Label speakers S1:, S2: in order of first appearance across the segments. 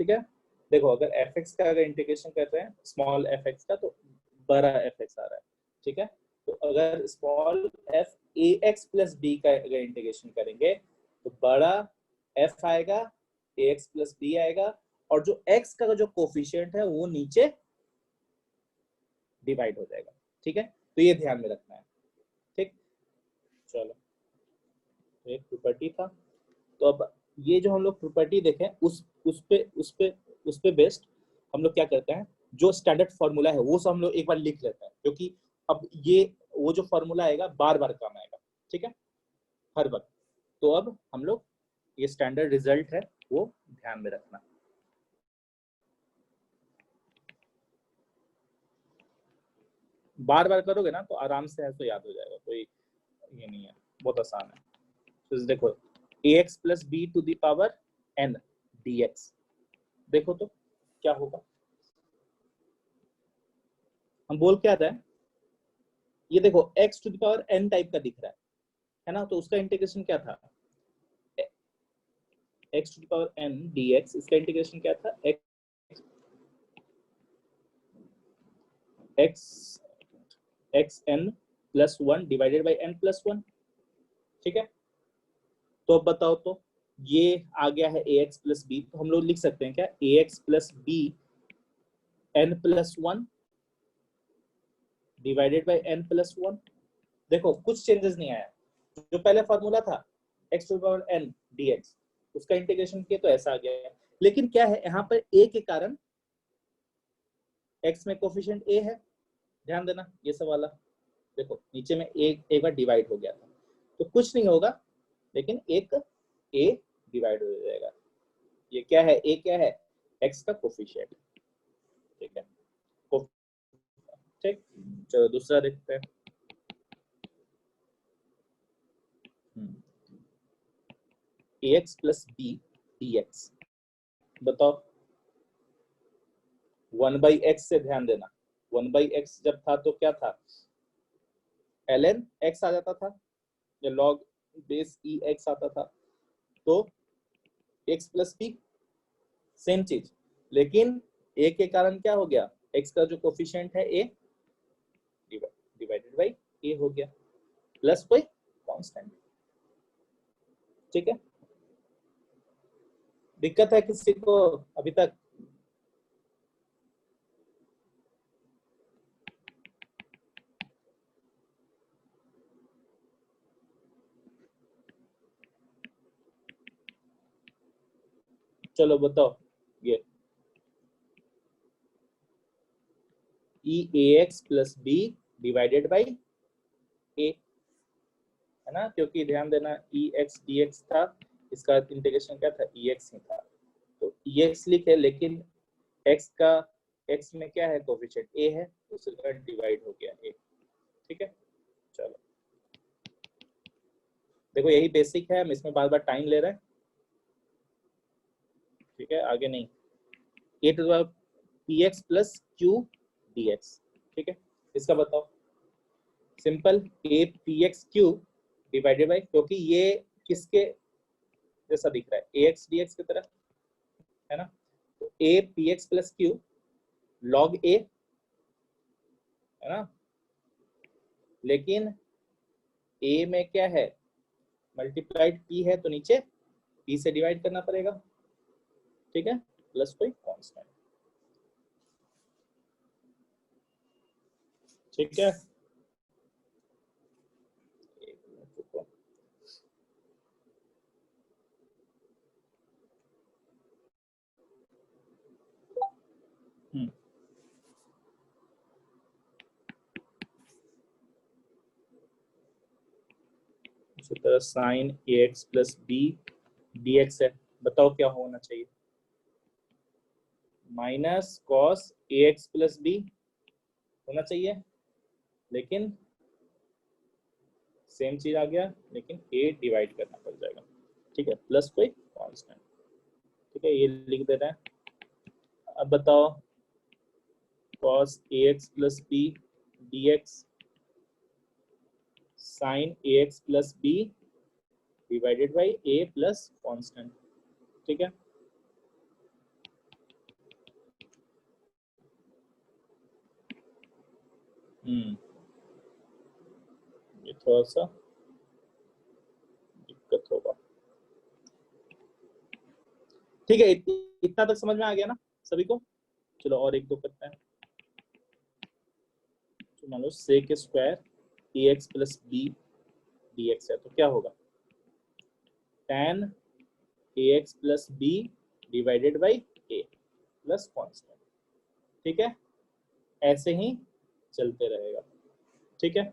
S1: ठीक है। देखो अगर एफ एक्स का अगर इंटीग्रेशन कर रहे हैं स्मॉल एफ एक्स का तो बड़ा एफ एक्स आ रहा है, ठीक है। तो अगर small f a x plus b का अगर इंटीग्रेशन करेंगे तो बड़ा एफ आएगा, ए एक्स प्लस बी आएगा, और जो एक्स का जो कोफिशिएंट है वो नीचे डिवाइड हो जाएगा, ठीक है। तो ये ध्यान में रखना है, ठीक। चलो एक प्रॉपर्टी था, तो अब ये जो हम लोग प्रॉपर्टी देखें उस पे बेस्ड हम लोग क्या करते हैं, जो स्टैंडर्ड फॉर्मूला है वो सब हम लोग एक बार लिख लेते हैं, क्योंकि अब ये वो जो फॉर्मूला आएगा बार बार काम आएगा, ठीक है, हर वक्त। तो अब हम लोग ये स्टैंडर्ड रिजल्ट है वो ध्यान में रखना। बार बार करोगे ना तो आराम से है तो याद हो जाएगा, कोई ये नहीं है, बहुत आसान है। तो देखो ax plus b to the power n dx, देखो तो क्या होगा। हम बोल क्या रहे हैं, ये देखो x to the power n type का दिख रहा है ना, तो उसका इंटीग्रेशन क्या था, x to the power n dx, इसका इंटीग्रेशन क्या था, x n plus 1 divided by n plus 1, ठीक है। तो अब बताओ तो ये आ गया है ax प्लस बी, तो हम लोग लिख सकते हैं क्या, ax plus b n plus 1 divided by n plus 1। देखो कुछ चेंजेस नहीं आया, जो पहले फॉर्मूला था x to power n dx, उसका इंटीग्रेशन किया तो ऐसा आ गया है। लेकिन क्या है यहाँ पर a के कारण x में कोफिशिएंट a है, ध्यान देना ये सब वाला, देखो नीचे में एक बार डिवाइड हो गया था, तो कुछ नहीं होगा, लेकिन एक a डिवाइड हो जाएगा। ये क्या है, a क्या है, x का कोफिशिएंट, ठीक है। ठीक, चलो दूसरा देखते हैं। ax प्लस बी dx, बताओ 1/x से ध्यान देना, 1/x जब था तो क्या था, ln x आ जाता था या log बेस e x आता था, तो x प्लस बी सेम चीज, लेकिन a के कारण क्या हो गया, x का जो कोफिशिएंट है a डिवाइडेड बाई a हो गया, प्लस कोई कांस्टेंट, ठीक है। दिक्कत है किसी को अभी तक, चलो बताओ ये e ax plus B divided by a, है ना, क्योंकि ध्यान देना e x dx था, इसका इंटीग्रेशन क्या था, e x ही था, तो e x लिखे, लेकिन x का x में क्या है कोफिशिएंट a है, तो उसका डिवाइड हो गया a, ठीक है। चलो देखो यही बेसिक है, हम इसमें बार बार टाइम ले रहे हैं, ठीक है, आगे नहीं। a to the power px plus q dx, ठीक है, इसका बताओ, simple a px q divided by, क्योंकि ये किसके जैसा दिख रहा है, ax dx की तरह, है ना, तो a px plus q log a, है ना, लेकिन a में क्या है, मल्टीप्लाइड p है, तो नीचे p से डिवाइड करना पड़ेगा, ठीक है, प्लस कोई कांस्टेंट, ठीक है। इसी तरह sine ax plus B dx है, बताओ क्या होना चाहिए, minus cos ax plus b होना चाहिए, लेकिन सेम चीज आ गया, लेकिन a डिवाइड करना पड़ जाएगा, ठीक है, प्लस कोई कांस्टेंट, ठीक है, ये लिख दे रहे हैं। अब बताओ cos ax plus B dx sin ax plus B divided by a plus constant, ठीक है। ये थोड़ा सा दिक्कत होगा। ठीक है, इतना तक समझ में आ गया ना सभी को? चलो और एक दो करते हैं। तो मान लो sec square ax plus B dx है, तो क्या होगा? tan ax plus B divided by a plus constant. ठीक है, ऐसे ही चलते रहेगा। ठीक है,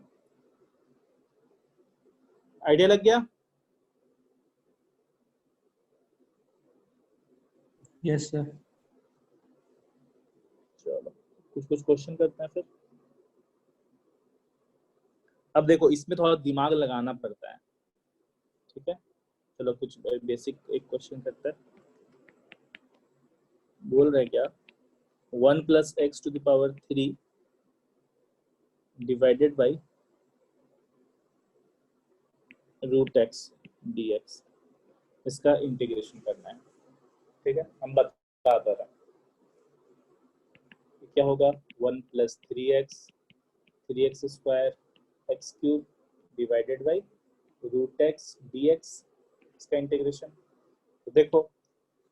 S1: आइडिया लग गया?
S2: Yes sir.
S1: चलो कुछ क्वेश्चन करते हैं फिर। अब देखो इसमें थोड़ा दिमाग लगाना पड़ता है। ठीक है, चलो कुछ बेसिक एक क्वेश्चन करते हैं। बोल रहे क्या, 1 plus x to the power 3 divided by root x dx, इसका इंटीग्रेशन करना है। ठीक है, हम बता रहे हैं क्या होगा। 1 प्लस 3x square x cube divided by root x dx, इसका इंटीग्रेशन। तो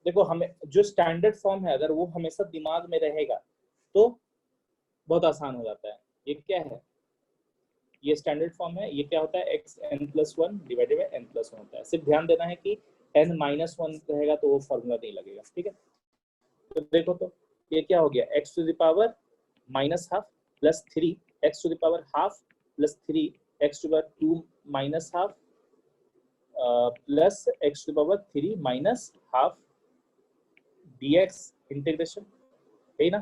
S1: देखो हमें जो स्टैंडर्ड फॉर्म है अगर वो हमेशा दिमाग में रहेगा तो बहुत आसान हो जाता है। ये क्या है, ये स्टैंडर्ड फॉर्म है। ये क्या होता है, x n plus one divided by n plus one होता है। सिर्फ ध्यान देना है कि एन माइनस वन रहेगा तो वो फॉर्मूला नहीं लगेगा। ठीक है, तो देखो तो ये क्या हो गया, x to the power minus half plus three x to the power half plus three x to power two minus half plus x to power three minus half dx integration. है ना?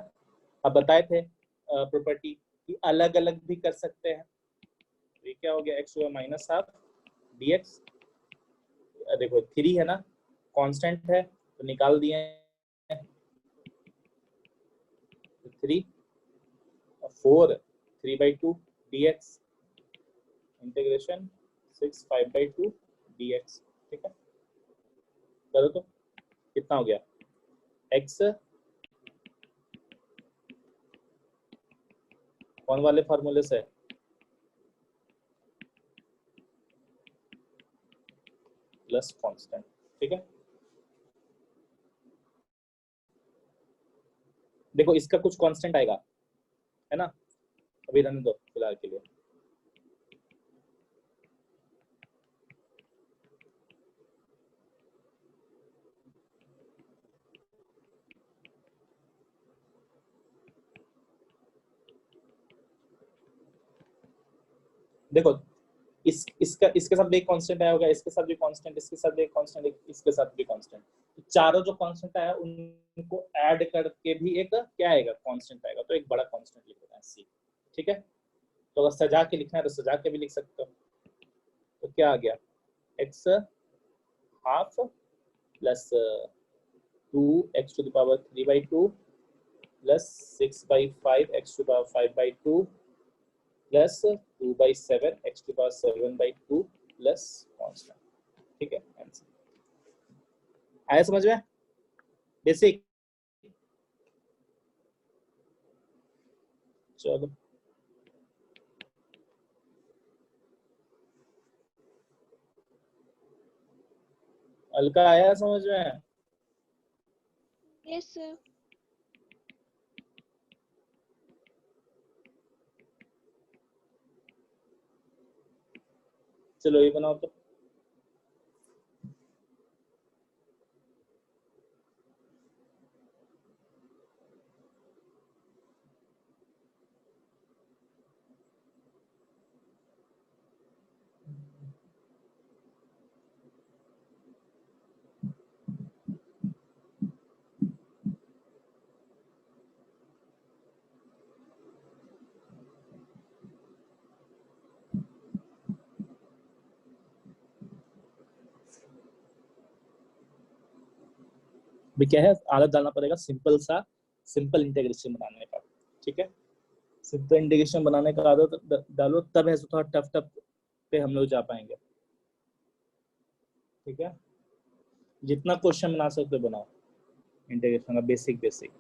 S1: अब बताए थे प्रॉपर्टी कि अलग अलग भी कर सकते हैं। ये क्या हो गया, x to minus half dx। देखो थ्री है ना, कांस्टेंट है तो निकाल दिए three, four 3/2 dx integration 6 5/2 dx। ठीक है, करो तो कितना हो गया, x कौन वाले फार्मूले से, प्लस कांस्टेंट। ठीक है, देखो इसका कुछ कांस्टेंट आएगा है ना, अभी रहने दो फिलहाल के लिए। देखो इसके साथ भी एक कांस्टेंट आया होगा, इसके साथ भी कांस्टेंट, इसके साथ भी एक कांस्टेंट, इसके साथ भी कांस्टेंट। चारों जो कांस्टेंट आया उनको ऐड करके भी एक क्या आएगा, कांस्टेंट आएगा। तो एक बड़ा कांस्टेंट लिख देना है सी। ठीक है, तो अगर सजा के लिखना है तो सजा के भी लिख सकते हो। तो क्या आ गया, x half plus two x to the power 3/2 plus 6/5 x to the power 5/2 plus 2/7 x to the power 7/2 plus constant. ठीक है, आंसर आया समझ में? बेसिक। चलो हल्का आया समझ में?
S3: Yes sir.
S1: चलो ये बनाओ तो। भी क्या है, आदत डालना पड़ेगा सिंपल इंटीग्रेशन बनाने का। ठीक है, सिंपल इंटीग्रेशन बनाने का आदत डालो, तब है थोड़ा टफ टफ पे हम लोग जा पाएंगे। ठीक है, जितना क्वेश्चन बना सकते हो बनाओ इंटीग्रेशन का, बेसिक।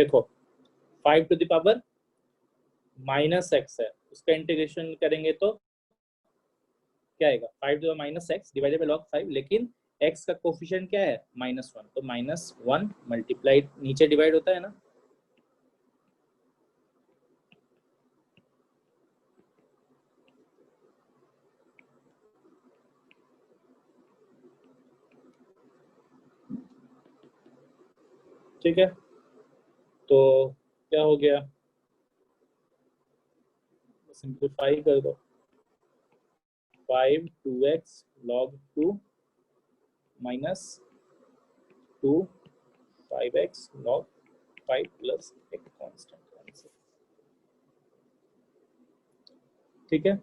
S1: देखो 5 to the power minus x है, उसका इंटीग्रेशन करेंगे तो क्या आएगा, 5 to the minus x divided by log 5, लेकिन x का कोफिशिएंट क्या है -1, तो -1 मल्टीप्लाइड नीचे डिवाइड होता है ना, ठीक है। तो क्या हो गया, सिंप्लीफाई कर दो, 5 2x log 2 minus 2 5x log 5 plus एक कांस्टेंट आंसर, ठीक है।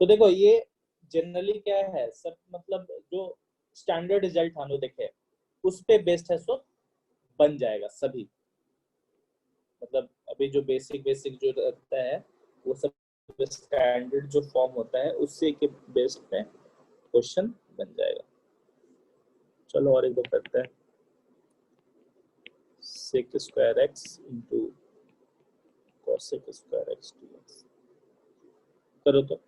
S1: तो देखो ये जनरली क्या है सब, मतलब जो स्टैंडर्ड रिजल्ट हम लोग देखे उस पे बेस्ड है, सो बन जाएगा सभी, मतलब अभी जो बेसिक बेसिक जो रहता है वो सब स्टैंडर्ड जो फॉर्म होता है उससे के बेस्ड पे क्वेश्चन बन जाएगा। चलो और एक दो करते हैं, sec square x into cosec square X dx, करो तो।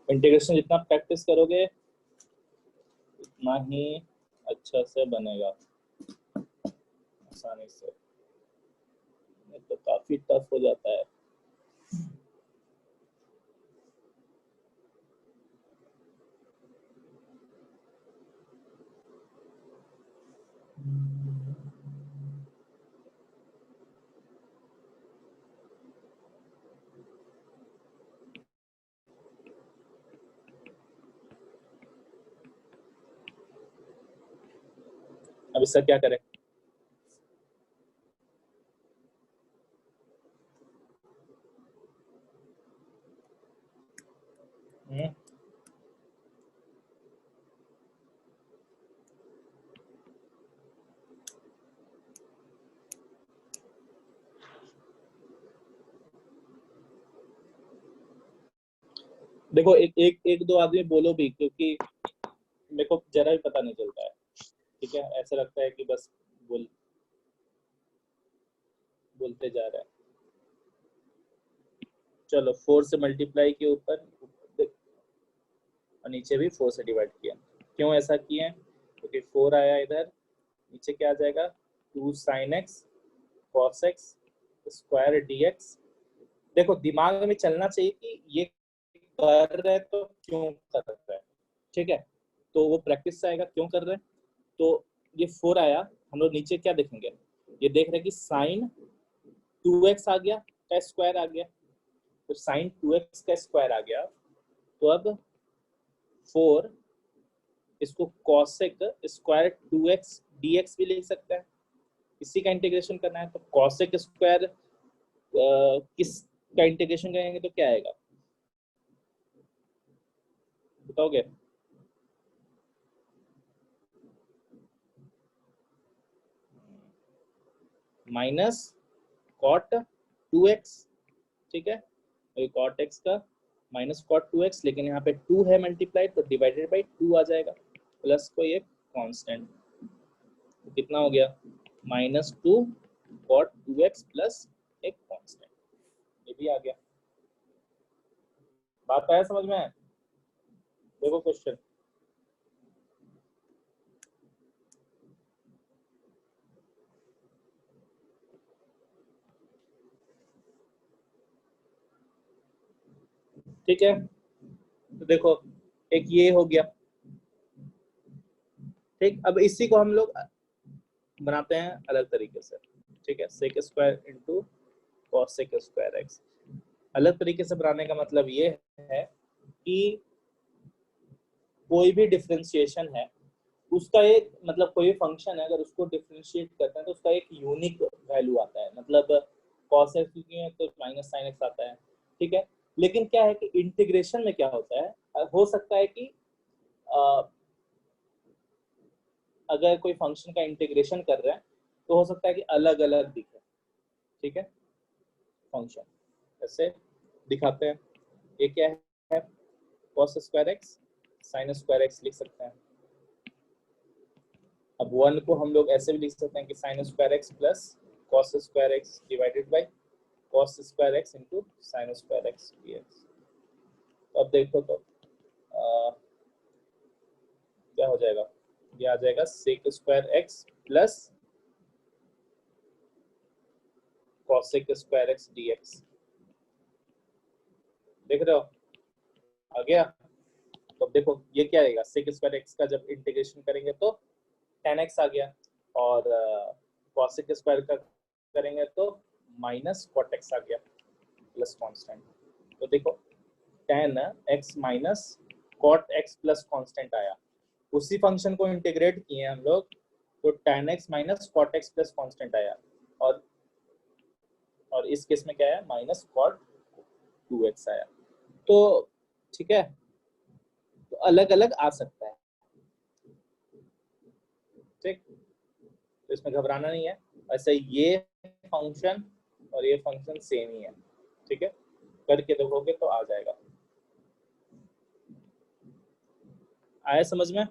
S1: इंटीग्रेशन जितना प्रैक्टिस करोगे उतना ही अच्छा से बनेगा, आसानी से, नहीं तो काफी टफ हो जाता है। अब इसका क्या करें, देखो एक एक एक दो आदमी बोलो भी, क्योंकि मेरे को जरा भी पता नहीं चलता है, ठीक है, ऐसा लगता है कि बस बोलते जा रहा है। चलो 4 से मल्टीप्लाई के ऊपर और नीचे भी 4 से डिवाइड किया, क्यों ऐसा किए, क्योंकि 4 आया इधर, नीचे क्या आ जाएगा 2 sin x cos x square dx। देखो दिमाग में चलना चाहिए कि ये कर रहे तो क्यों कर रहे हैं, ठीक है, तो वो प्रैक्टिस से आएगा क्यों कर रहे हैं। तो ये 4 आया, हम लोग नीचे क्या देखेंगे, ये देख रहे हैं कि साइन 2x आ गया का स्क्वायर आ गया, तो साइन 2x का स्क्वायर आ गया, तो अब 4 इसको cosec स्क्वायर 2x dx भी लिख सकते हैं, इसी का इंटीग्रेशन करना है, तो cosec स्क्वायर किस का इंटीग्रेशन करेंगे तो क्या आएगा बताओगे, माइनस कॉट 2x, ठीक है, तो कॉट x का माइनस कॉट 2x, लेकिन यहाँ पे 2 है मल्टीप्लाइड तो डिवाइडेड बाई 2 आ जाएगा, प्लस कोई एक कांस्टेंट, तो कितना हो गया -2 कॉट 2x प्लस एक कांस्टेंट, ये भी आ गया। बात आया समझ में, देखो क्वेश्चन, ठीक है, तो देखो एक ये हो गया, ठीक, अब इसी को हम लोग बनाते हैं अलग तरीके से, ठीक है, sec square into cosec square x. अलग तरीके से बनाने का मतलब ये है कि कोई भी डिफरेंशिएशन है उसका एक मतलब कोई फंक्शन है अगर उसको डिफरेंशिएट करते हैं तो उसका एक यूनिक वैल्यू आता है, मतलब cos x है तो माइनस sin x आता है, ठीक है। लेकिन क्या है कि इंटीग्रेशन में क्या होता है, हो सकता है कि अगर कोई फंक्शन का इंटीग्रेशन कर रहे हैं तो हो सकता है कि अलग अलग दिखे, ठीक है। फंक्शन ऐसे दिखाते हैं, ये क्या है, cos square x sin square x लिख सकते हैं। अब वन को हम लोग ऐसे भी लिख सकते हैं कि sin square x plus cos square x divided by cos square x into sin square x dx। तो अब देखो तो क्या हो जाएगा, ये आ जाएगा sec square x plus cosec square x dx। देख रहे हो आ गया। तो अब देखो ये क्या आएगा, sec स्क्वायर x का जब इंटीग्रेशन करेंगे तो tan x आ गया, और cosec स्क्वायर का करेंगे तो माइनस cot x आ गया प्लस कांस्टेंट। तो देखो tan x minus cot x plus constant आया, उसी फंक्शन को इंटीग्रेट किए हम लोग तो tan x minus cot x plus constant आया, और इस केस में क्या है माइनस cot 2x आया। तो ठीक है, तो अलग अलग आ सकता है, ठीक। तो इसमें घबराना नहीं है, ऐसे ये फंक्शन और ये फंक्शन सेम ही है, ठीक है। करके देखोगे तो आ जाएगा। आया समझ में?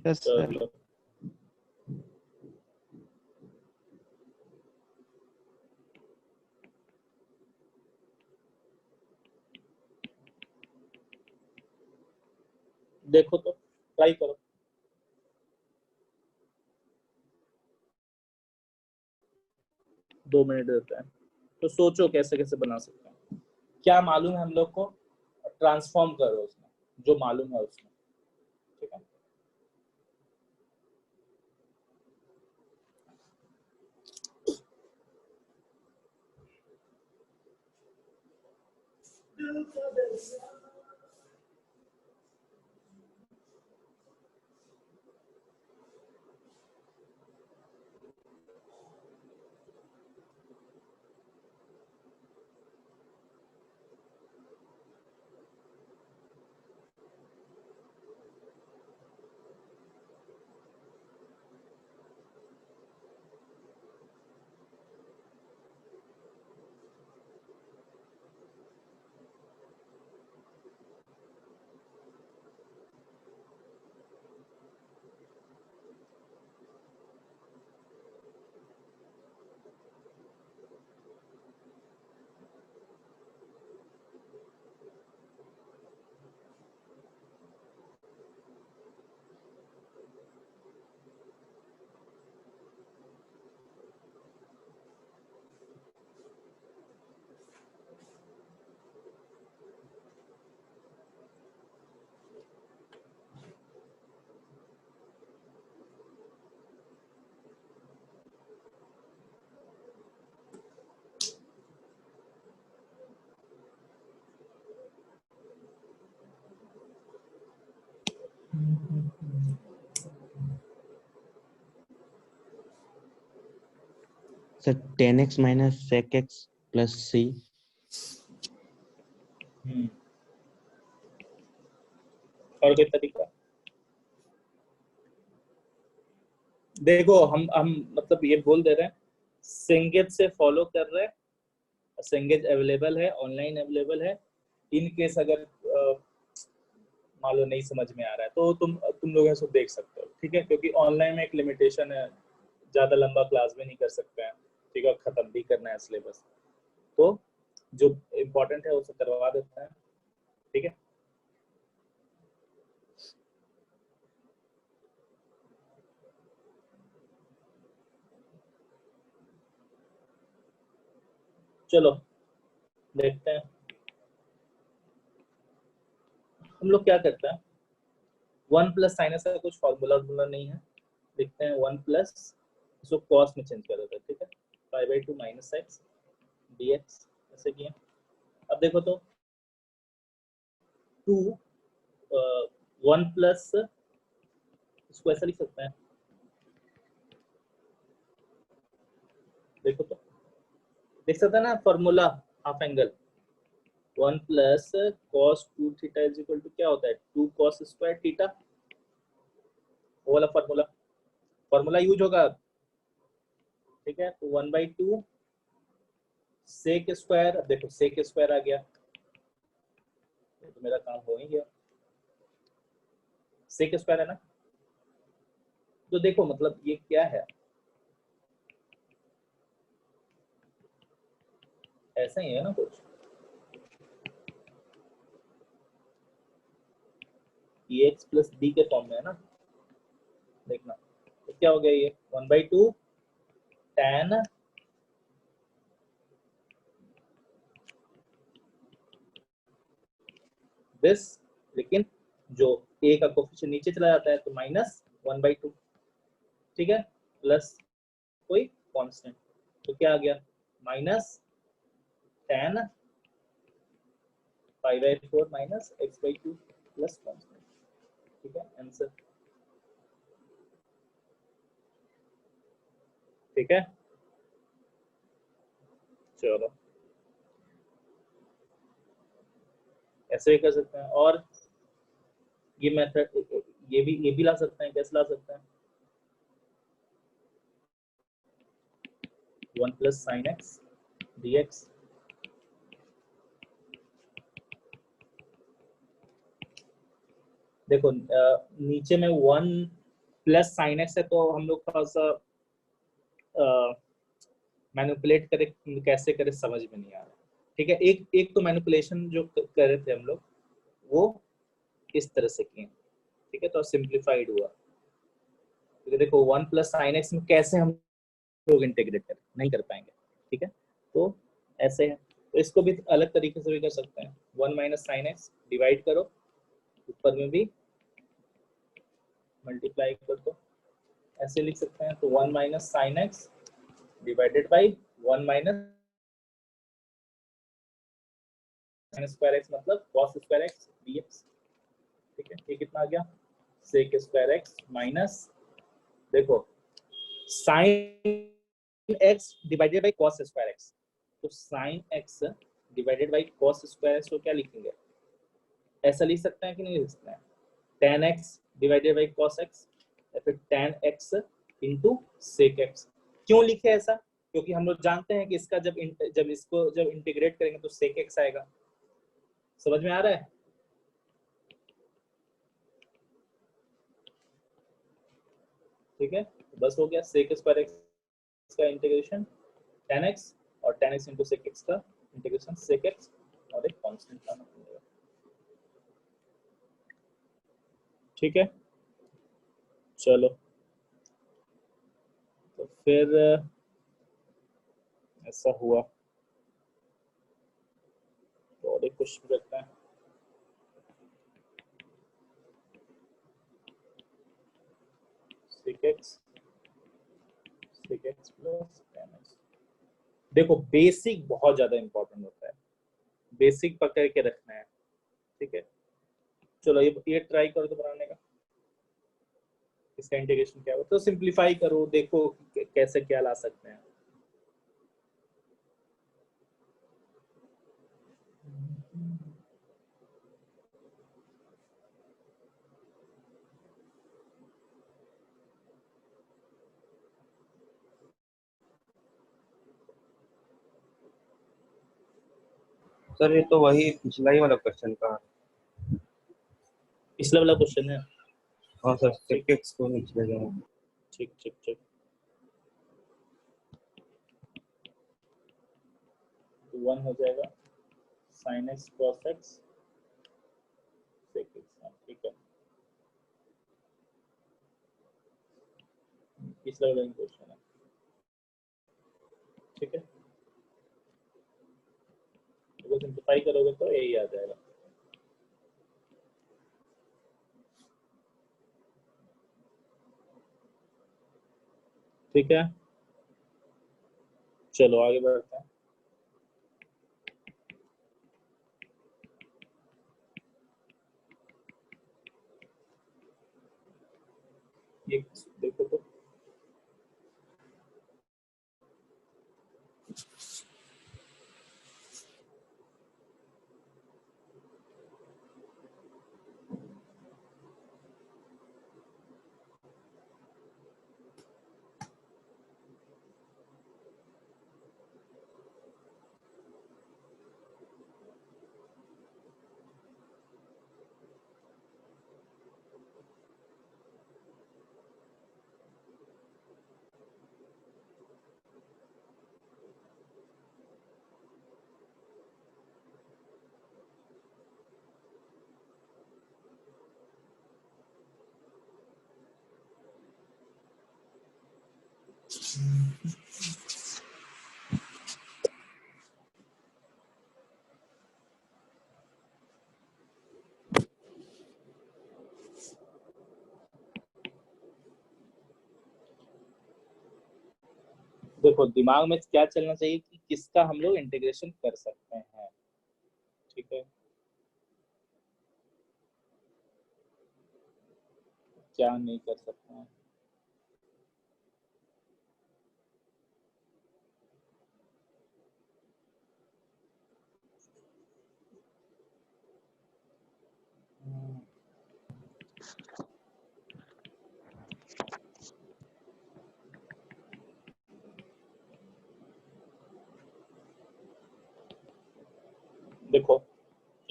S2: Yes sir.
S1: चलो देखो तो ट्राई करो। दो मिनट देता है तो सोचो कैसे कैसे बना सकते हैं, क्या मालूम है हम लोग को, ट्रांसफॉर्म करो उसमें जो मालूम है उसमें, ठीक है।
S2: Sir tan x minus sec x plus c।
S1: और कोई तरीका देखो, हम मतलब ये बोल दे रहे हैं सेंगेज से फॉलो कर रहे हैं, सेंगेज अवेलेबल है, ऑनलाइन अवेलेबल है। इन केस अगर मान लो नहीं समझ में आ रहा है तो तुम लोग इसको देख सकते हो, ठीक है, क्योंकि ऑनलाइन में एक लिमिटेशन है, ज्यादा लंबा क्लास भी नहीं कर सकते हैं, ठीक है, खत्म भी करना है सिलेबस, तो जो इम्पोर्टेंट है उसे करवा देते हैं, ठीक है। चलो देखते हैं हम लोग क्या करते हैं। वन प्लस साइनस का कुछ फॉर्मूला नहीं है, देखते हैं वन प्लस इसको कॉस में चेंज कर देते हैं, ठीक है, 5/2 माइनस एक्स डी एक्स ऐसे किया। अब देखो तो 2 वन प्लस, इसको ऐसा लिख सकते हैं, देखो तो देख सकते हैं ना formula half angle, one plus cos two theta is equal to क्या होता है, टू कॉस स्क्वायर थीटा, वो वाला फॉर्मूला फॉर्मूला यूज होगा। ठीक है, तो one by two sec square, अब देखो सेक स्क्वायर आ गया, तो मेरा काम हो ही गया, सेक स्क्वायर है ना। तो देखो मतलब ये क्या है, ऐसा ही है ना कुछ, एक्स प्लस बी के फॉर्म में है ना, देखना तो क्या हो गया, ये one by to tan this, लेकिन जो ए का कोफिशिएंट नीचे चला जाता है तो माइनस वन बाई टू, ठीक है, प्लस कोई कांस्टेंट, तो क्या आ गया minus tan pi by four minus x by two plus constant, ठीक है आंसर, ठीक है। चलो ऐसे भी कर सकते हैं, और ये मेथड, ये भी ला सकते हैं, कैसे ला सकते हैं, one plus sine x D x, देखो नीचे में वन प्लस साइन एक्स है तो हम लोग थोड़ा सा मैनिपुलेट करे, कैसे करे समझ में नहीं आ रहा, ठीक है। एक एक तो मैनिपुलेशन जो कर रहे थे हम लोग वो इस तरह से किए, ठीक है, तो सिंप्लीफाइड हुआ, तो देखो वन प्लस साइन एक्स में कैसे हम लोग इंटीग्रेट करें, नहीं कर पाएंगे, ठीक है, तो ऐसे है, तो इसको भी अलग तरीके से भी कर सकते हैं, one minus sine x divide करो, ऊपर में भी मल्टीप्लाई कर दो, ऐसे लिख सकते हैं, तो one minus sine X divided by one minus sine square X मतलब कॉस स्क्वायर एक्स dx, ठीक है, ये कितना आ गया सेक स्क्वायर एक्स माइनस, देखो sine X divided by cos square X, तो sine X divided by cos square X को क्या लिखेंगे, ऐसा लिख सकते हैं कि नहीं लिख सकते हैं, tan x divided by cos x या फिर tan x into sec x, क्यों लिखे ऐसा, क्योंकि हम लोग जानते हैं कि इसका जब इसको जब इंटीग्रेट करेंगे तो sec x आएगा, समझ में आ रहा है, ठीक है, तो बस हो गया sec स्क्वायर x का इंटीग्रेशन tan x और tan x into sec x का इंटीग्रेशन sec x और एक कांस्टेंट लाना पड़ेगा, ठीक है। चलो तो फिर ऐसा हुआ, तो और एक क्वेश्चन करते हैं, sec x plus tan x, देखो बेसिक बहुत ज्यादा इंपॉर्टेंट होता है, बेसिक पकड़ के रखना है, ठीक है। चलो ये ट्राई करो तो बनाने का, इसका इंटीग्रेशन क्या हो, तो सिंपलीफाई करो, देखो कैसे क्या ला सकते हैं,
S2: सर ये तो वही पिछला ही वाला क्वेश्चन था।
S1: पिछला वाला क्वेश्चन है,
S2: हाँ सर, sec x को निचले जाओ।
S1: ठीक ठीक ठीक, तो वन हो जाएगा sine x cos x sec x, ठीक है, पिछला वाला क्वेश्चन है, ठीक है, तो सिंपलीफाई करोगे तो यही आ जाएगा, ठीक है। चलो आगे बढ़ते हैं, ये देखो तो देखो दिमाग में क्या चलना चाहिए कि किसका हम लोग इंटीग्रेशन कर सकते हैं, ठीक है, क्या नहीं कर सकते हैं। देखो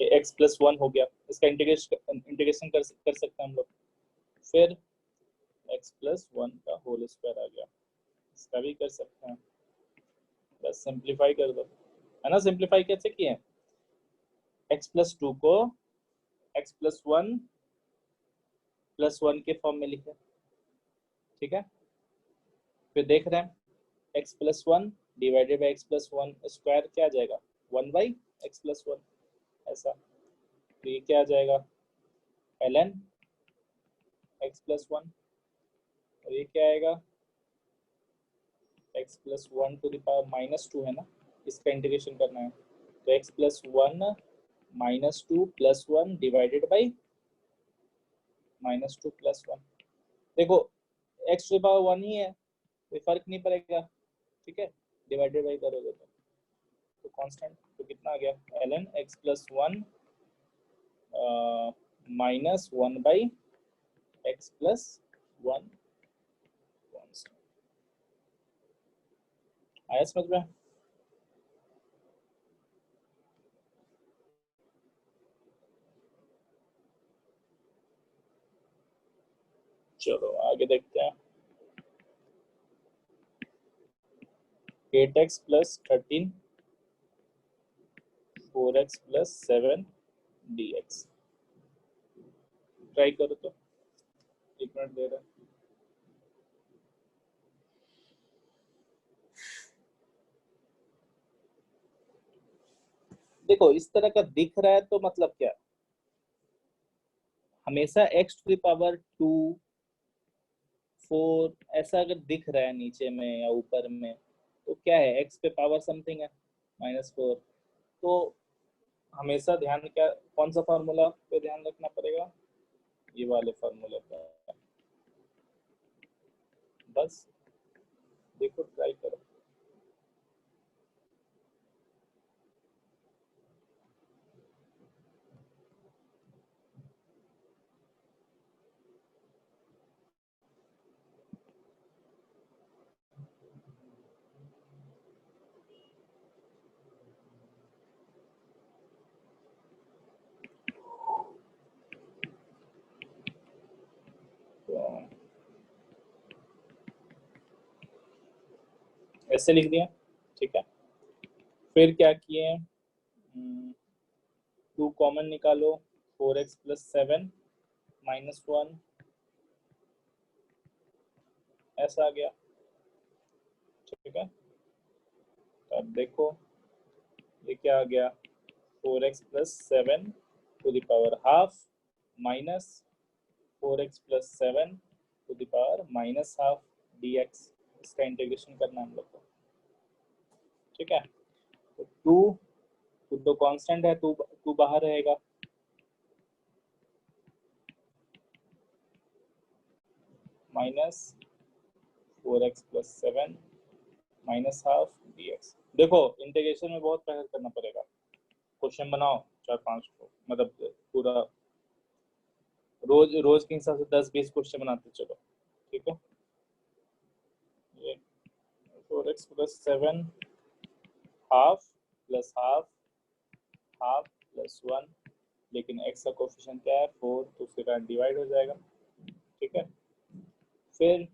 S1: ये x प्लस वन हो गया, इसका इंटीग्रेशन कर सकते हैं हम लोग। फिर x प्लस वन का होल स्क्वायर आ गया, इसका भी कर सकते हैं। बस सिंप्लीफाई कर दो, है ना। सिंप्लीफाई कैसे किए हैं, x प्लस टू को x प्लस वन के फॉर्म में लिखे, ठीक है। फिर देख रहे हैं x plus one divided by x plus one square क्या आ जाएगा, one by x plus one, ऐसा। तो ये क्या आ जाएगा, ln x प्लस वन, और ये क्या आएगा, x plus one to the power minus two, है ना, इसका इंटीग्रेशन करना है। तो x plus one minus two plus one divided by minus two plus one. देखो x to the power one ही है, कोई फर्क नहीं पड़ेगा, ठीक है, डिवाइडेड बाई करोगे तो कांस्टेंट, तो कितना आ गया, ln x plus one minus one by x plus one. आया समझ में। चलो आगे देखते हैं। 8x plus 13 4x plus 7 dx, try करो तो, एक मिनट दे रहा है। देखो इस तरह का दिख रहा है तो मतलब क्या, हमेशा x to the power two four ऐसा अगर दिख रहा है नीचे में या ऊपर में, तो क्या है, x पे पावर समथिंग है माइनस फोर। तो हमेशा ध्यान क्या, कौन सा फार्मूला पे ध्यान रखना पड़ेगा, ये वाले फार्मूले पे। बस देखो ट्राई करो। तो ऐसे लिख दिया, ठीक है। फिर क्या किए, टू कॉमन निकालो, 4x plus seven minus one, ऐसा आ गया, ठीक है। तो अब देखो ये क्या आ गया, 4x plus seven to the power half minus 4x plus seven to the power minus half dx, इसका इंटीग्रेशन करना हम लोग को, ठीक है। तो टू तो कांस्टेंट है, टू बाहर रहेगा, minus 4x plus 7 minus half dx। देखो इंटीग्रेशन में बहुत मेहनत करना पड़ेगा। क्वेश्चन बनाओ 4-5 मतलब पूरा रोज के हिसाब से 10-20 क्वेश्चन बनाते चलो, ठीक है। ये 4x plus 7 half plus half half plus 1, लेकिन x का कोफिशिएंट क्या है 4, तो उसके डिवाइड हो जाएगा, ठीक है। फिर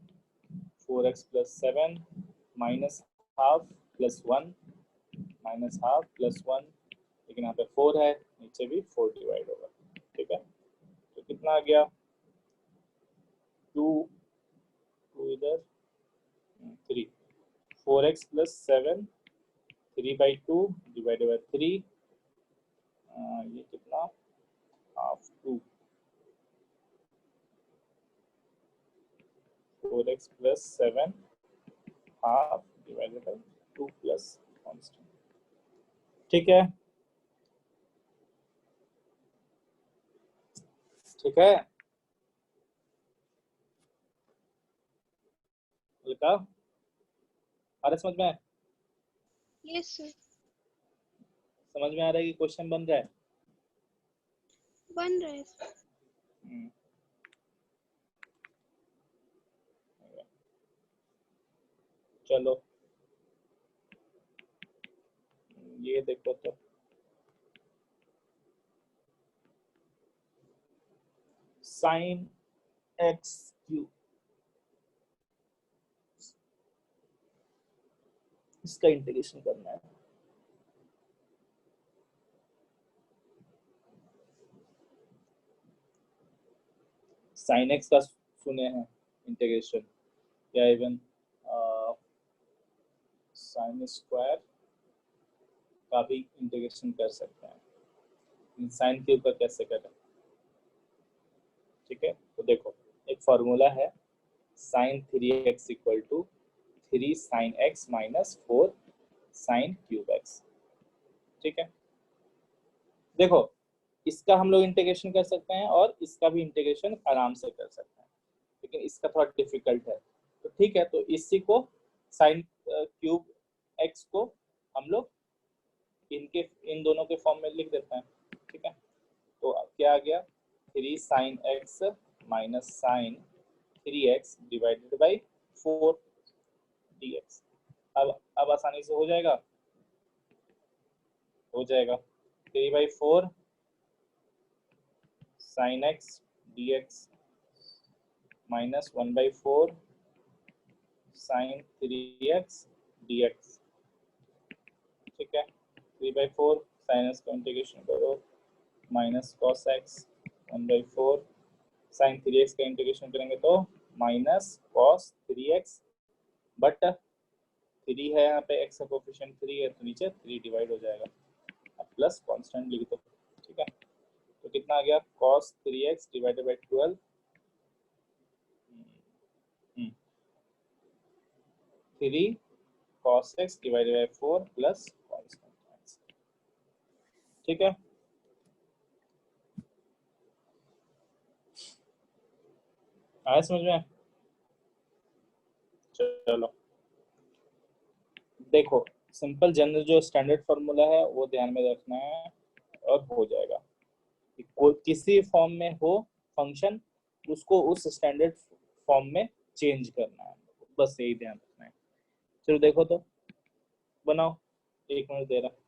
S1: 4x plus 7 minus half plus 1 minus half plus 1, लेकिन यहाँ पे 4 है, नीचे भी 4 डिवाइड होगा, ठीक है। तो कितना आ गया 2 इधर 3, 4x प्लस 7 3/2 डिवाइडेड बाय 3, ये कितना half 2, 4x plus 7 half divided by 2 plus constant, ठीक है, ठीक है। हल्का आ रहा समझ में?
S3: Yes sir.
S1: समझ में आ रहा है कि क्वेश्चन बन रहा है?
S3: बन रहा है सर।
S1: चलो ये देखो तो साइन एक्स क्यूब, इसका इंटीग्रेशन करना है। साइन एक्स का सुने हैं इंटीग्रेशन, या इवन साइन स्क्वायर का भी इंटीग्रेशन कर सकते हैं। साइन क्यूब का कैसे करें, ठीक है। तो देखो एक फॉर्मूला है sine 3x equal to 3 sine x minus 4 sine cube x, ठीक है। देखो इसका हम लोग इंटीग्रेशन कर सकते हैं और इसका भी इंटीग्रेशन आराम से कर सकते हैं, लेकिन इसका थोड़ा डिफिकल्ट है, तो ठीक है। तो इसी को साइन क्यूब x को हम लोग इन दोनों के फॉर्म में लिख देते हैं, ठीक है। तो क्या आ गया 3 sine x minus sine 3x divided by 4 dx। अब आसानी से हो जाएगा, 3/4 sine x dx minus 1/4 sine 3x dx, ठीक है। 3/4 साइन x का इंटीग्रेशन करो minus cos x 1/4 sine 3x का इंटीग्रेशन करेंगे तो माइनस कॉस 3x, बट 3 है यहाँ पे, x का कोफिशिएंट 3 है तो नीचे 3 डिवाइड हो जाएगा, अब प्लस कांस्टेंट लिख दो, ठीक है। तो कितना आ गया cos 3x divided by 12, 3 cos x divided by 4 plus constant, ठीक है। आया समझ में? चलो देखो सिंपल जनरल जो स्टैंडर्ड फार्मूला है वो ध्यान में रखना है और हो जाएगा। कोई किसी फॉर्म में हो फंक्शन, उसको उस स्टैंडर्ड फॉर्म में चेंज करना है, बस यही ध्यान रखना है। चलो देखो तो बनाओ, 1 मिनट दे रहा।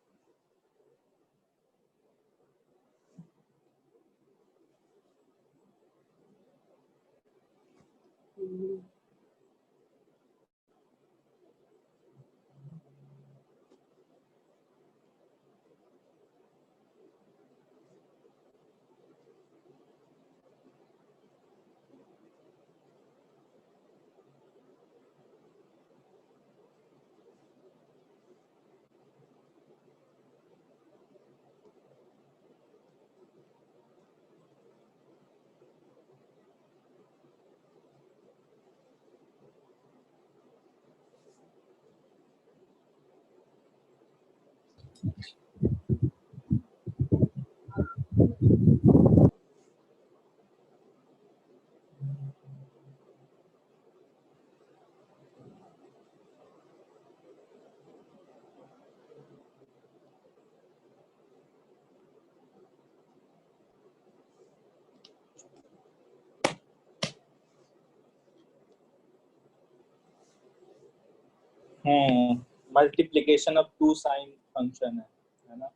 S1: Multiplication of two sine function है ना।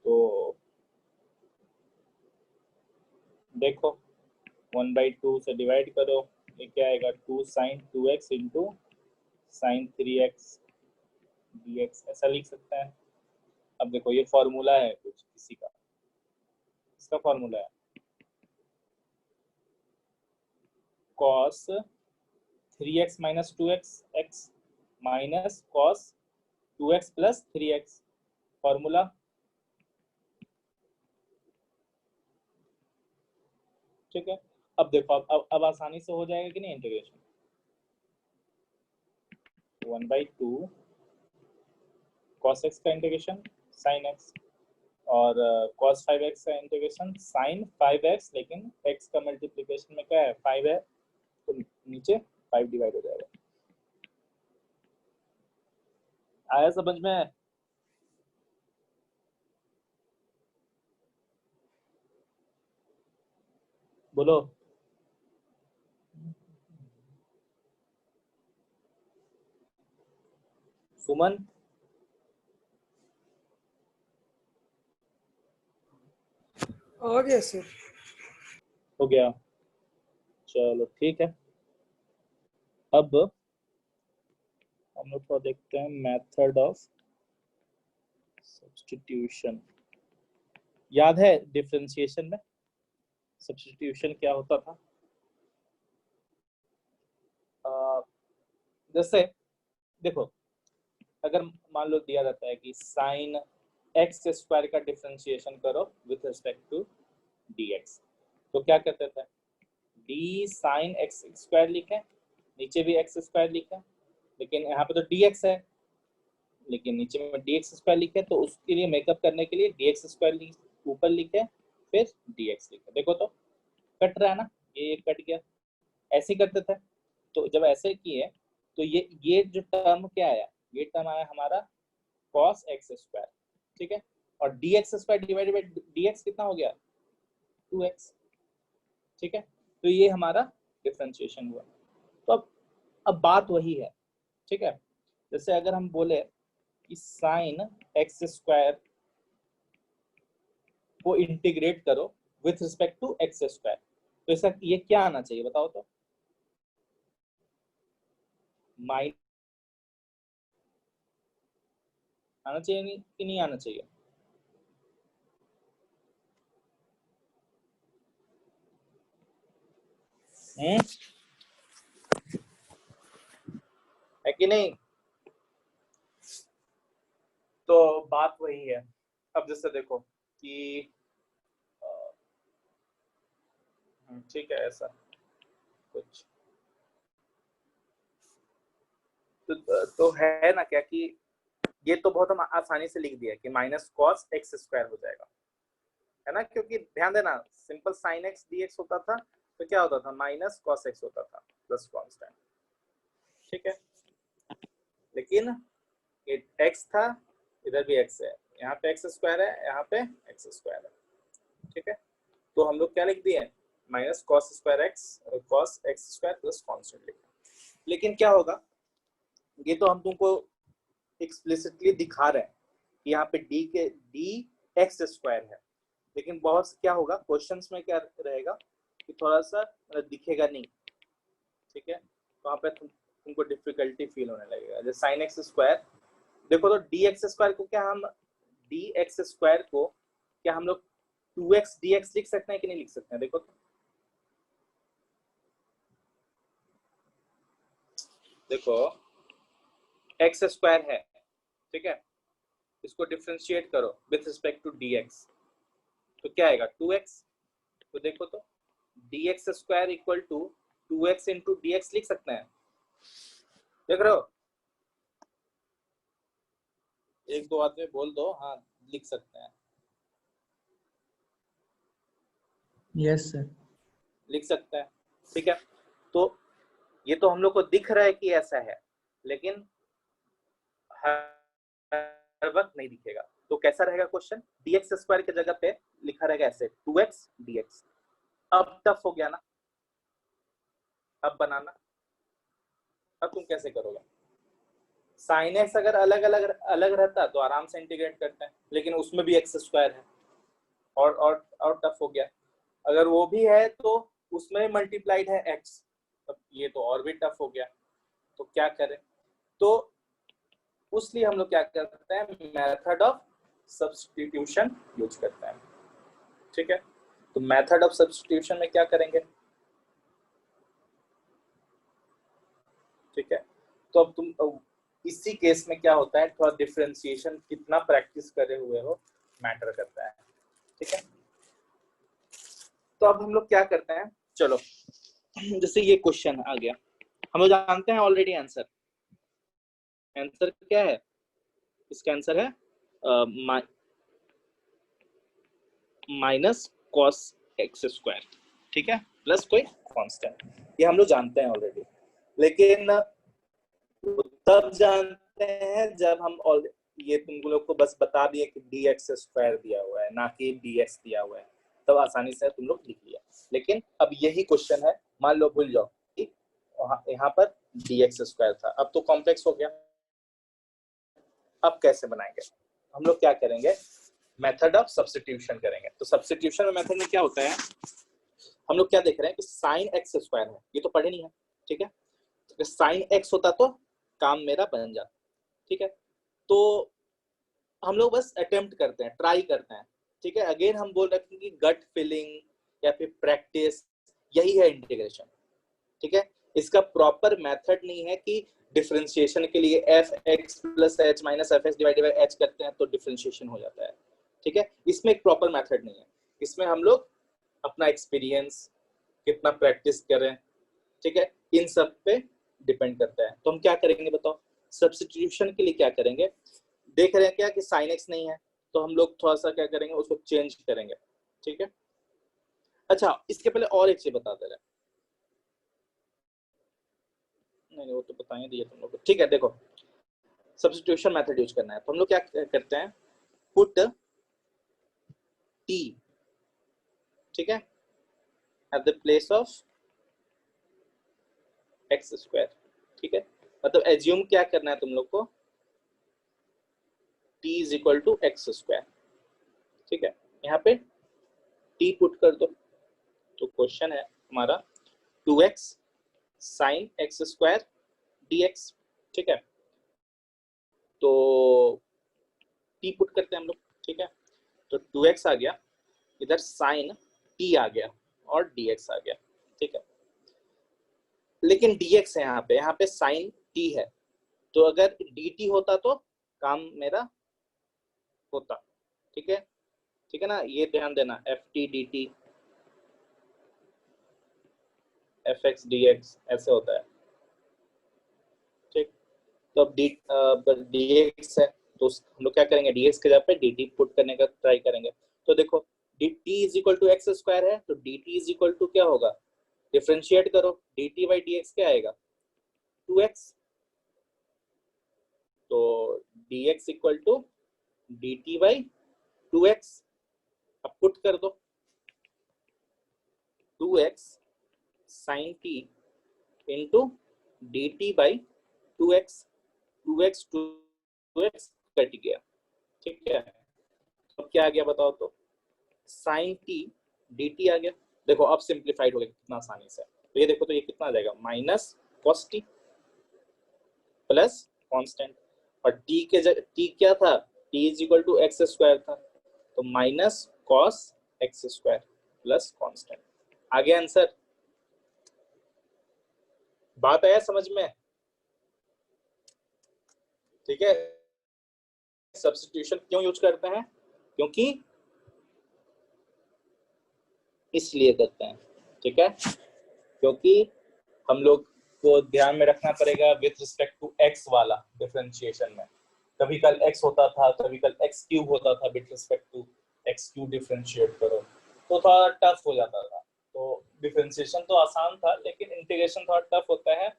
S1: तो देखो 1/2 से डिवाइड करो, ये क्या आएगा 2 sin 2x into sin 3x dx, ऐसा लिख सकते हैं। अब देखो ये फॉर्मूला है कुछ किसी का, इसका फॉर्मूला है cos 3x minus 2x x minus cos 2x plus 3x, formula. ठीक है, अब देखो अब आसानी से हो जाएगा कि नहीं इंटीग्रेशन। 1/2 cos x का इंटीग्रेशन sin x और cos 5x का इंटीग्रेशन sin 5x, लेकिन x का मल्टीप्लिकेशन में क्या है 5 है तो नीचे 5 डिवाइड हो जाएगा। आया समझ में? बोलो। सुमन
S4: हो गया सर।
S1: हो गया, चलो ठीक है। अब हम लोग को देखते हैं मेथड ऑफ सब्स्टिट्यूशन। याद है डिफरेंशिएशन में सब्स्टिट्यूशन क्या होता था? जैसे देखो, अगर मान लो दिया जाता है कि साइन एक्स स्क्वायर का डिफरेंशिएशन करो विथ रिस्पेक्ट टू dx, तो क्या करते थे? d साइन एक्स स्क्वायर लिखे, नीचे भी एक्स स्क्वायर लिखे, लेकिन यहाँ पे तो dx है, लेकिन नीचे में dx स्क्वायर लिखे, तो उसके लिए मेकअप करने के लिए dx स्क्वायर ऊपर लिखे फिर dx लिखे। देखो तो कट रहा है ना, ये कट गया, ऐसे ही करते थे। तो जब ऐसे किए तो ये जो टर्म क्या आया, ये टर्म आया हमारा cos x स्क्वायर, ठीक है, और dx square divided by dx कितना हो गया 2x, ठीक है। तो ये हमारा डिफरेंशिएशन हुआ। तो अब बात वही है, ठीक है। जैसे अगर हम बोले कि साइन एक्स स्क्वायर को इंटीग्रेट करो with respect to x square, तो इसका ये क्या आना चाहिए बताओ तो? माइनस आना चाहिए नहीं कि नहीं आना चाहिए? है कि नहीं? तो बात वही है। अब जैसे देखो कि ठीक है ऐसा कुछ तो है ना क्या कि ये तो बहुत हम आसानी से लिख दिया कि माइनस कॉस एक्स स्क्वायर हो जाएगा, है ना, क्योंकि ध्यान देना सिंपल साइन एक्स dx होता था तो क्या होता था माइनस कॉस एक्स होता था प्लस कांस्टेंट, ठीक है। लेकिन ये x था, इधर भी x है, यहाँ पे एक्स स्क्वायर है, यहाँ पे एक्स स्क्वायर है, ठीक है। तो हम लोग क्या लिख दिए minus cos square x cos X square plus constant लिखा। लेकिन क्या होगा, ये तो हम तुमको एक्सप्लिसिटली दिखा रहे हैं कि यहाँ पे डी एक्स स्क्वायर है, लेकिन बहुत क्या होगा क्वेश्चंस में क्या रहेगा कि थोड़ा सा दिखेगा नहीं, ठीक है, वहाँ पे तुमको डिफिकल्टी फील होने लगेगा। जैसे साइन एक्स स्क्वायर देखो, तो डी एक्स स्क्वायर को क्या हम डी एक्स स्क्वायर को क्या हम लोग 2x dx लिख सकते हैं कि नहीं लिख सकते हैं? देखो तो देखो एक्स स्क्वायर है, ठीक है, इसको डिफरेंशिएट करो विथ रिस्पेक्ट टू dx, तो क्या आएगा 2x। तो देखो तो dx square equal to 2x into dx लिख सकते हैं, देख रहे हो? एक दो आदमी बोल दो हाँ लिख सकते हैं।
S4: Yes sir.
S1: लिख सकते हैं, ठीक है। तो ये तो हम लोग को दिख रहा है कि ऐसा है, लेकिन हर वक्त नहीं दिखेगा। तो कैसा रहेगा क्वेश्चन, dx स्क्वायर की जगह पे लिखा रहेगा ऐसे 2x dx। अब टफ हो गया ना, अब बनाना, अब तुम कैसे करोगे? साइन एक्स अगर अलग अलग अलग रहता तो आराम से इंटीग्रेट करते हैं, लेकिन उसमें भी एक्स स्क्वायर है और टफ हो गया। अगर वो भी है तो उसमें मल्टीप्लाइड है एक्स, तो ये तो और भी टफ हो गया। तो क्या करें? तो उसलिए हम लोग क्या करते हैं, मेथड ऑफ सब्स्टिट्यूशन यूज करते हैं। ठीक है, तो मेथड ऑफ सब्स्टिट्यूशन में क्या करेंगे? ठीक है, तो अब तुम इसी केस में क्या होता है, थोड़ा डिफरेंशिएशन कितना प्रैक्टिस करे हुए हो मैटर करता है। ठीक है, तो अब हम लोग क्या करते हैं, चलो जैसे ये क्वेश्चन आ गया, हम लोग जानते हैं ऑलरेडी आंसर। आंसर क्या है इसका? आंसर है माइनस कॉस एक्स स्क्वायर, ठीक है, प्लस कोई कांस्टेंट। ये हम लोग जानते हैं ऑलरेडी, लेकिन तब जानते हैं जब हम ये तुम लोग को बस बता दिए कि dx स्क्वायर दिया हुआ है, ना कि dx दिया हुआ है, तब आसानी से तुम लोग लिख लिया। लेकिन अब यही क्वेश्चन है, मान लो भूल जाओ कि यहाँ पर dx स्क्वायर था, अब तो कॉम्प्लेक्स हो गया। अब कैसे बनाएंगे? हम लोग क्या करेंगे, मेथड ऑफ सब्स्टिट्यूशन करेंगे। तो सब्स्टिट्यूशन मेथड में क्या होता है, हम लोग क्या देख रहे हैं कि साइन एक्स स्क्वायर है, ये तो पढ़े नहीं है। ठीक है, तो साइन एक्स होता तो काम मेरा बन जाता। ठीक है, तो हम लोग बस अटेम्प्ट करते हैं, ट्राई करते हैं। ठीक है, अगेन हम बोल रहे हैं कि गट फीलिंग या फिर प्रैक्टिस, यही है इंटीग्रेशन। ठीक है, इसका प्रॉपर मेथड नहीं है कि डिफरेंशिएशन के लिए F x plus H minus F x divided by H करते हैं तो डिफरेंशिएशन हो जाता है। ठीक है, इसमें एक प्रॉपर मेथड नहीं है। इसमें हम लोग अपना एक्सपीरियंस, कितना प्रैक्टिस करें, ठीक है, इन सब पे डिपेंड करता है। तो हम क्या करेंगे बताओ, सब्स्टिट्यूशन के लिए क्या करेंगे, देख रहे हैं क्या कि साइन एक्स नहीं है, तो हम लोग थोड़ा सा क्या करेंगे, उसको चेंज करेंगे। ठीक है, अच्छा इसके पहले और एक चीज बता दे रहे हैं, नहीं वो तो बता ही दिए तुम लोग को। ठीक है, देखो सब्स्टिट्यूशन मेथड यूज करना है, तो हम लोग क्या करते हैं, पुट टी, ठीक है, at the place of x square. ठीक है, मतलब एज्यूम क्या करना है तुम लोग को, t is equal to x square. ठीक है, यहाँ पे t पुट कर दो, तो क्वेश्चन है हमारा 2x sign x square dx। ठीक है, तो t पुट करते हैं हम लोग। ठीक है, तो 2x आ गया, इधर साइन t आ गया और dx आ गया। ठीक है, लेकिन dx है यहाँ पे साइन t है, तो अगर dt होता तो काम मेरा होता। ठीक है, ठीक है ना, ये ध्यान देना, F T d T F x D x ऐसे होता है। ठीक, तो अब डी एक्स है, तो हम लोग क्या करेंगे, डी एक्स के जगह पे डी टी पुट करने का ट्राई करेंगे। तो देखो d t is equal to x square है, तो d t is equal to क्या होगा, डिफ्रेंशिएट करो, d t by d x क्या आएगा, 2x। तो d x equal to d t by 2x, अब पुट कर दो, 2x sine t into d t by 2x, 2x cut गया। ठीक है, अब क्या आ गया बताओ, तो साइन टी डी टी आ गया। देखो अब सिंप्लीफाइड हो गया कितना आसानी से, तो ये देखो, तो ये कितना आ जाएगा, minus cos T plus constant, और टी के टी क्या था, T is equal to x square था, तो minus cos X square plus constant. आ गया आंसर, बात आया समझ में? ठीक है, सब्स्टिट्यूशन क्यों यूज करते हैं, क्योंकि इसलिए करते हैं। ठीक है, क्योंकि हम लोग को ध्यान में रखना पड़ेगा विथ रिस्पेक्ट टू एक्स वाला डिफरेंशिएशन में, कभी कल एक्स होता था, कभी कल एक्स क्यूब होता था, with respect to x cube differentiate करो तो थोड़ा टफ हो जाता था। तो डिफरेंशिएशन तो आसान था, लेकिन इंटीग्रेशन थोड़ा टफ होता है।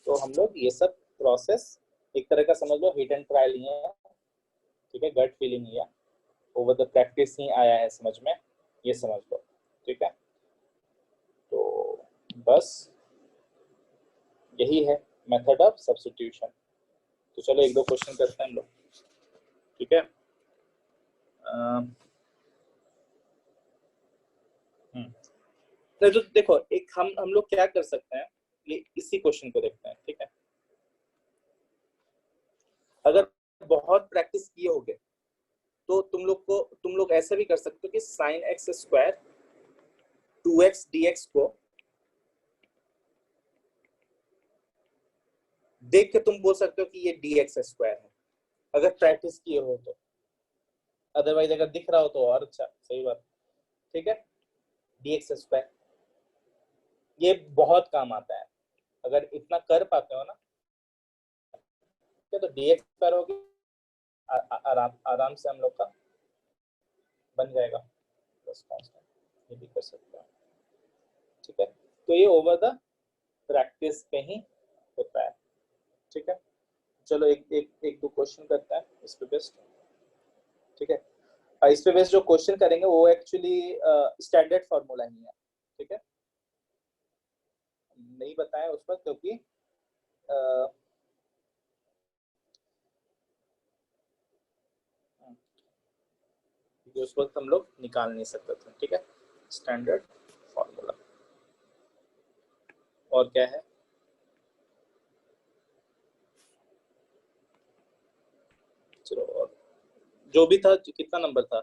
S1: तो हम लोग ये सब प्रोसेस एक तरह का समझ लो हिट एंड ट्रायल ही है। ठीक है, गट फीलिंग ही है, ओवर द प्रैक्टिस ही आया है समझ में, ये समझ लो। ठीक है, तो बस यही है मेथड ऑफ सब्स्टिट्यूशन। तो चलो एक दो क्वेश्चन करते हैं हम लोग, ठीक है। नहीं तो देखो, एक हम लोग क्या कर सकते हैं, ये इसी क्वेश्चन को देखते हैं, ठीक है। अगर बहुत प्रैक्टिस किए होगे तो तुम लोग ऐसा भी कर सकते हो कि sine x square 2x dx को देख के तुम बोल सकते हो कि ये dx स्क्वायर है, अगर प्रैक्टिस किए हो तो। अदरवाइज अगर दिख रहा हो तो और अच्छा, सही बात, ठीक है। dx स्क्वायर ये बहुत काम आता है, अगर इतना कर पाते हो ना तो dx स्क्वायर होगी, आराम आराम से हम लोग का बन जाएगा प्लस कांस्टेंट, ये भी कर सकते हो, ठीक है। तो ये ओवर द प्रैक्टिस पे ही होता है, ठीक है। चलो एक दो क्वेश्चन करते हैं इस पे बेस्ड, ठीक है। इस पे बेस्ड जो क्वेश्चन करेंगे वो एक्चुअली स्टैंडर्ड फार्मूला ही है, ठीक है। नहीं बताया उस पर क्योंकि उस वक्त हम लोग निकाल नहीं सकते थे, ठीक है। स्टैंडर्ड फार्मूला और क्या है, चलो और जो भी था, कितना नंबर था,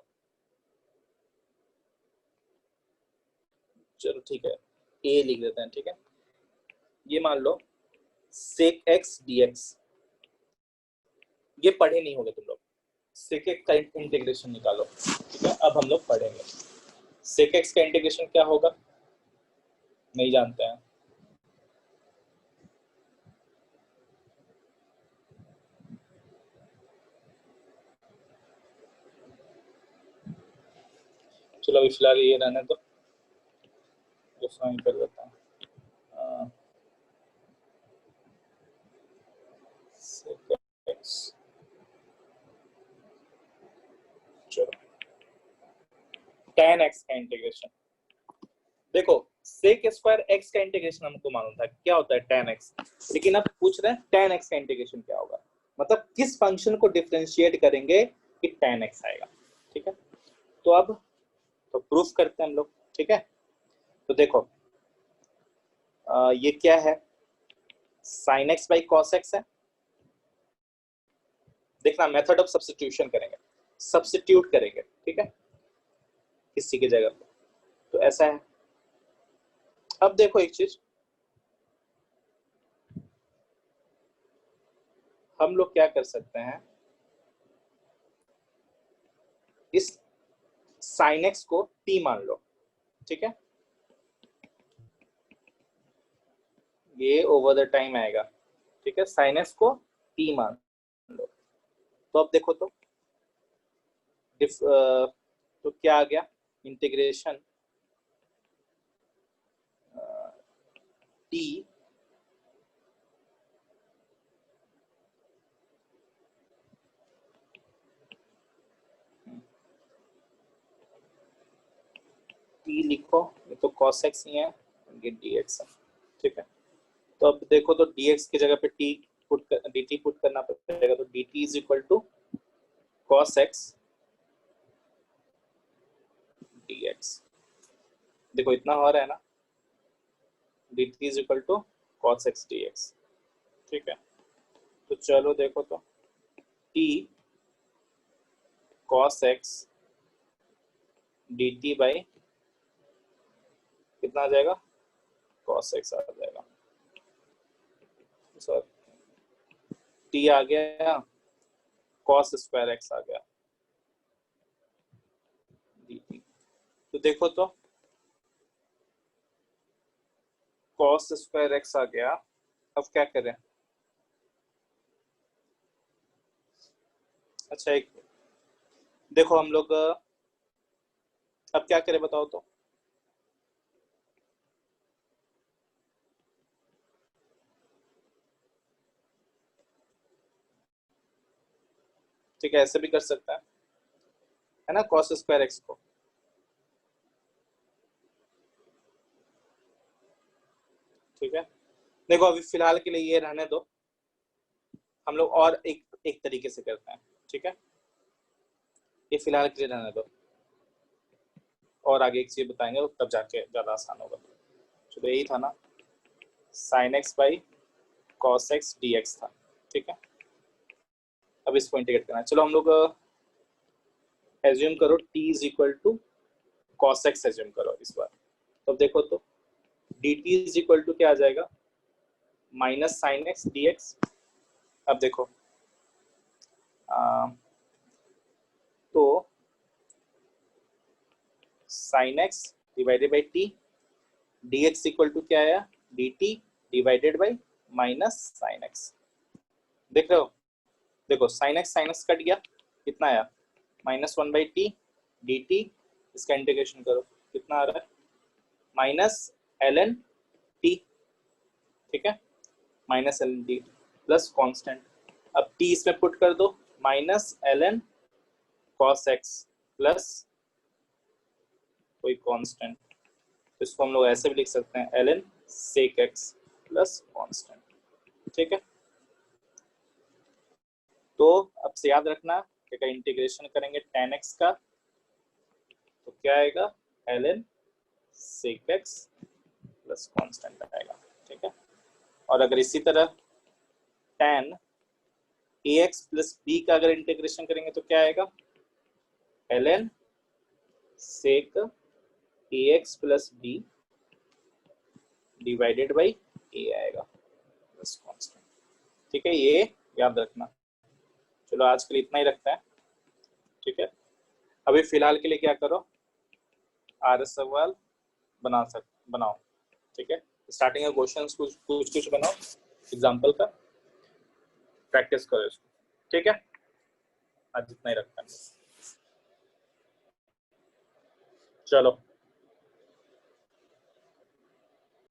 S1: चलो ठीक है, ए लिख देते हैं, ठीक है। ये मान लो sec x dx, ये पढ़े नहीं होगे तुम लोग, sec x का इंटीग्रेशन निकालो, ठीक है। अब हम लोग पढ़ेंगे sec x का इंटीग्रेशन क्या होगा, नहीं जानते हैं। चलो अभी फिलहाल ये रहने दो, दूसरा कर देता हूँ। sec x, चलो tan x का इंटीग्रेशन, देखो sec स्क्वायर x का इंटीग्रेशन हमको मालूम था क्या होता है tan x, लेकिन अब पूछ रहे हैं tan x का इंटीग्रेशन क्या होगा, मतलब किस फंक्शन को डिफरेंशिएट करेंगे कि tan x आएगा, ठीक है। तो अब तो प्रूफ करते हैं हम लोग, ठीक है। तो देखो ये क्या है, sin x by cos x है, देखना मेथड ऑफ सब्स्टिट्यूशन करेंगे, सब्स्टिट्यूट करेंगे, ठीक है, किसी की जगह पे, तो ऐसा है। अब देखो एक चीज, हम लोग क्या कर सकते हैं, इस sin x को t मान लो, ठीक है, ये ओवर द टाइम आएगा, ठीक है। sin x को t मान लो, तो अब देखो तो तो क्या आ गया, इंटीग्रेशन t t लिखो, ये तो cos x ही है, ये dx है, ठीक है। तो अब देखो तो dx की जगह पे t dt पुट करना पड़ेगा, तो dt is equal to cos x dx, देखो इतना हो रहा है ना, dt is equal to cos x dx, ठीक है। तो चलो देखो तो t cos x dt by कितना आ जाएगा, cos x आ जाएगा, सॉरी t आ गया, cos स्क्वायर x आ गया dt, तो देखो तो cos स्क्वायर x आ गया। अब क्या करें, अच्छा एक देखो हम लोग अब क्या करें बताओ तो, ठीक है, ऐसे भी कर सकता है ना, cos स्क्वायर x को, ठीक है। देखो अभी फिलहाल के लिए ये रहने दो, हम लोग और एक तरीके से करते हैं, ठीक है। ये फिलहाल के लिए रहने दो, और आगे एक चीज बताएंगे तब जाके ज्यादा आसान होगा। चलो यही था ना, sin x by cos x dx था, ठीक है। अब इसको इंटीग्रेट करना है। चलो हम लोग एज्यूम करो t is equal to cos x assume करो इस बार। तो अब देखो तो dt इज इक्वल टू क्या आ जाएगा, माइनस साइन एक्स dx। अब देखो तो sin x divided by t, dx equal to क्या आया, dt divided by minus sine x। देख रहे हो, देखो साइन एक्स कट गया, कितना आया, minus one by T d T. इसका इंटीग्रेशन करो, कितना आ रहा है, माइनस एल एन टी, ठीक है, minus l n t plus constant. अब टी इसमें पुट कर दो, minus l n cos x plus कोई कांस्टेंट। तो इसको हम लोग ऐसे भी लिख सकते हैं, l n sec x plus constant, ठीक है। तो अब से याद रखना कि अगर इंटीग्रेशन करेंगे tan x का तो क्या आएगा, ln sec x plus constant आएगा, ठीक है। और अगर इसी तरह tan ax प्लस b का अगर इंटीग्रेशन करेंगे तो क्या आएगा, ln sec ax plus b divided by a आएगा प्लस कांस्टेंट, ठीक है। ये याद रखना। चलो आज के लिए इतना ही रखते हैं, ठीक है। अभी फिलहाल के लिए क्या करो, आर सवाल बनाओ, ठीक है। स्टार्टिंग में क्वेश्चंस कुछ बनाओ, एग्जांपल का प्रैक्टिस करो इसको, ठीक है। आज इतना ही रखते हैं, चलो।